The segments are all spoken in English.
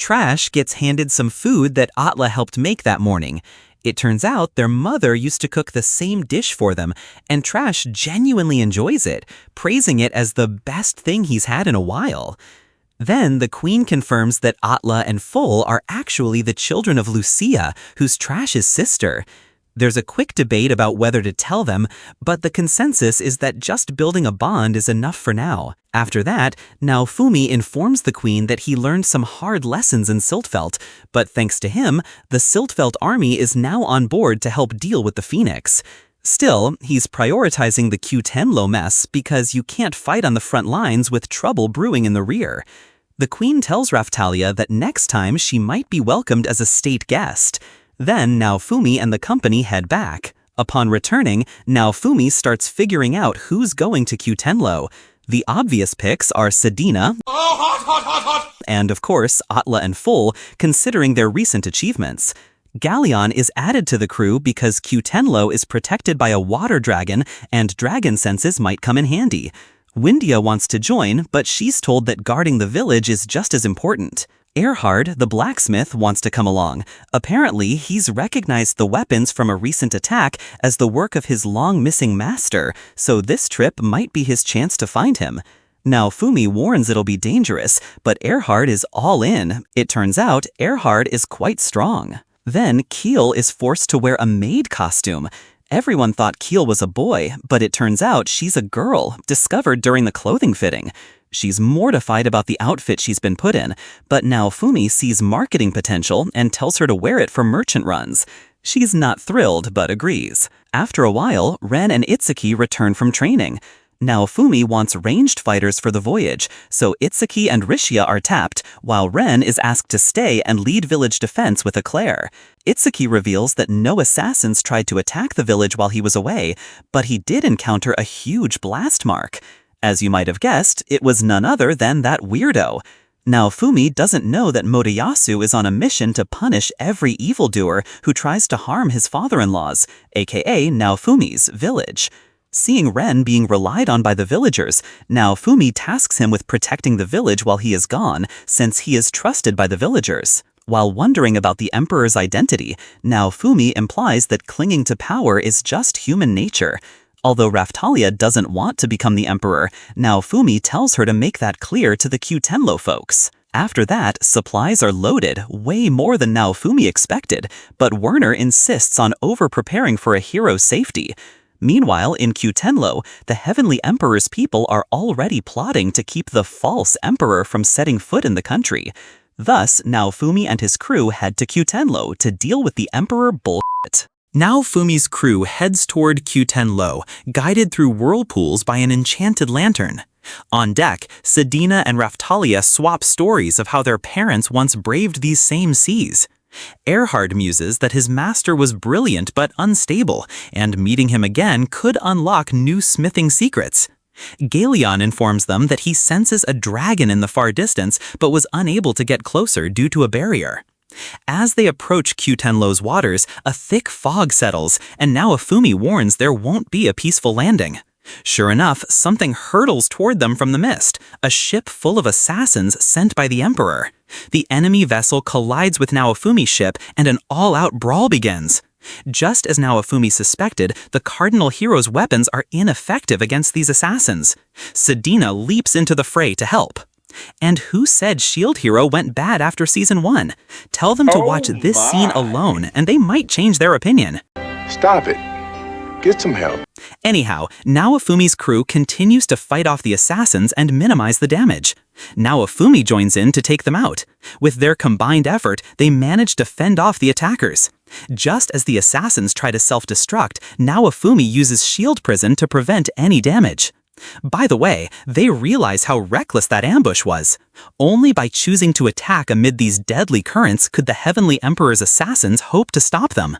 Trash gets handed some food that Atla helped make that morning. It turns out their mother used to cook the same dish for them, and Trash genuinely enjoys it, praising it as the best thing he's had in a while. Then the queen confirms that Atla and Full are actually the children of Lucia, who's Trash's sister. There's a quick debate about whether to tell them, but the consensus is that just building a bond is enough for now. After that, Naofumi informs the queen that he learned some hard lessons in Siltfelt, but thanks to him, the Siltfelt army is now on board to help deal with the Phoenix. Still, he's prioritizing the Q10 mess because you can't fight on the front lines with trouble brewing in the rear. The queen tells Raphtalia that next time she might be welcomed as a state guest. Then Naofumi and the company head back. Upon returning, Naofumi starts figuring out who's going to Q10. The obvious picks are Sedina, and of course Atla and Full, considering their recent achievements. Galleon is added to the crew because Q10 is protected by a water dragon and dragon senses might come in handy. Windia wants to join, but she's told that guarding the village is just as important. Erhard, the blacksmith, wants to come along. Apparently, he's recognized the weapons from a recent attack as the work of his long-missing master, so this trip might be his chance to find him. Naofumi warns it'll be dangerous, but Erhard is all in. It turns out Erhard is quite strong. Then Keel is forced to wear a maid costume. Everyone thought Keel was a boy, but it turns out she's a girl, discovered during the clothing fitting. She's mortified about the outfit she's been put in, but Naofumi sees marketing potential and tells her to wear it for merchant runs. She's not thrilled, but agrees. After a while, Ren and Itsuki return from training. Naofumi wants ranged fighters for the voyage, so Itsuki and Rishia are tapped, while Ren is asked to stay and lead village defense with Eclair. Itsuki reveals that no assassins tried to attack the village while he was away, but he did encounter a huge blast mark. As you might have guessed, it was none other than that weirdo. Naofumi doesn't know that Motoyasu is on a mission to punish every evildoer who tries to harm his father-in-law's, aka Naofumi's, village. Seeing Ren being relied on by the villagers, Naofumi tasks him with protecting the village while he is gone, since he is trusted by the villagers. While wondering about the Emperor's identity, Naofumi implies that clinging to power is just human nature. Although Raphtalia doesn't want to become the Emperor, Naofumi tells her to make that clear to the Q10 folks. After that, supplies are loaded, way more than Naofumi expected, but Werner insists on over-preparing for a hero's safety. Meanwhile, in Q10, the Heavenly Emperor's people are already plotting to keep the false Emperor from setting foot in the country. Thus, Naofumi and his crew head to Q10 to deal with the Emperor bullshit. Naofumi's crew heads toward Q10, guided through whirlpools by an enchanted lantern. On deck, Sedina and Raphtalia swap stories of how their parents once braved these same seas. Erhard muses that his master was brilliant but unstable, and meeting him again could unlock new smithing secrets. Galleon informs them that he senses a dragon in the far distance but was unable to get closer due to a barrier. As they approach Q10's waters, a thick fog settles, and Naofumi warns there won't be a peaceful landing. Sure enough, something hurtles toward them from the mist, a ship full of assassins sent by the Emperor. The enemy vessel collides with Naofumi's ship, and an all-out brawl begins. Just as Naofumi suspected, the Cardinal Hero's weapons are ineffective against these assassins. Sedina leaps into the fray to help. And who said Shield Hero went bad after Season 1? Tell them to watch this scene alone, and they might change their opinion. Stop it. Get some help. Anyhow, Naofumi's crew continues to fight off the assassins and minimize the damage. Naofumi joins in to take them out. With their combined effort, they manage to fend off the attackers. Just as the assassins try to self-destruct, Naofumi uses Shield Prison to prevent any damage. By the way, they realize how reckless that ambush was. Only by choosing to attack amid these deadly currents could the Heavenly Emperor's assassins hope to stop them.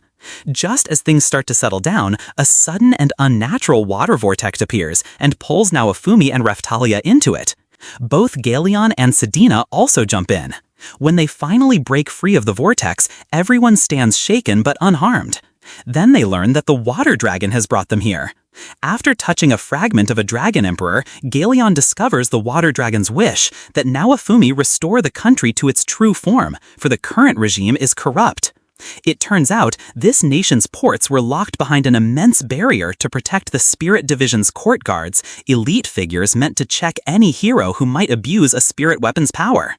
Just as things start to settle down, a sudden and unnatural water vortex appears and pulls Naofumi and Raphtalia into it. Both Galleon and Sedina also jump in. When they finally break free of the vortex, everyone stands shaken but unharmed. Then they learn that the water dragon has brought them here. After touching a fragment of a dragon emperor, Galeon discovers the water dragon's wish that Naofumi restore the country to its true form, for the current regime is corrupt. It turns out this nation's ports were locked behind an immense barrier to protect the Spirit Division's court guards, elite figures meant to check any hero who might abuse a spirit weapon's power.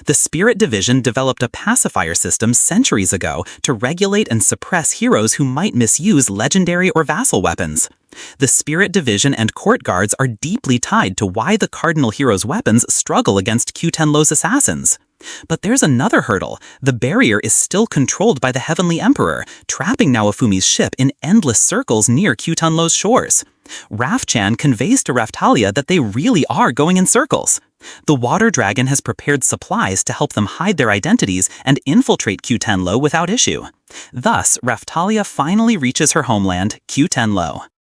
The Spirit Division developed a pacifier system centuries ago to regulate and suppress heroes who might misuse legendary or vassal weapons. The Spirit Division and court guards are deeply tied to why the Cardinal Hero's weapons struggle against Q-Tenlo's assassins. But there's another hurdle. The barrier is still controlled by the Heavenly Emperor, trapping Naofumi's ship in endless circles near Q-Tenlo's shores. Raf-chan conveys to Raftalia that they really are going in circles. The water dragon has prepared supplies to help them hide their identities and infiltrate Q-Tenlo without issue. Thus, Raftalia finally reaches her homeland, Q-Tenlo.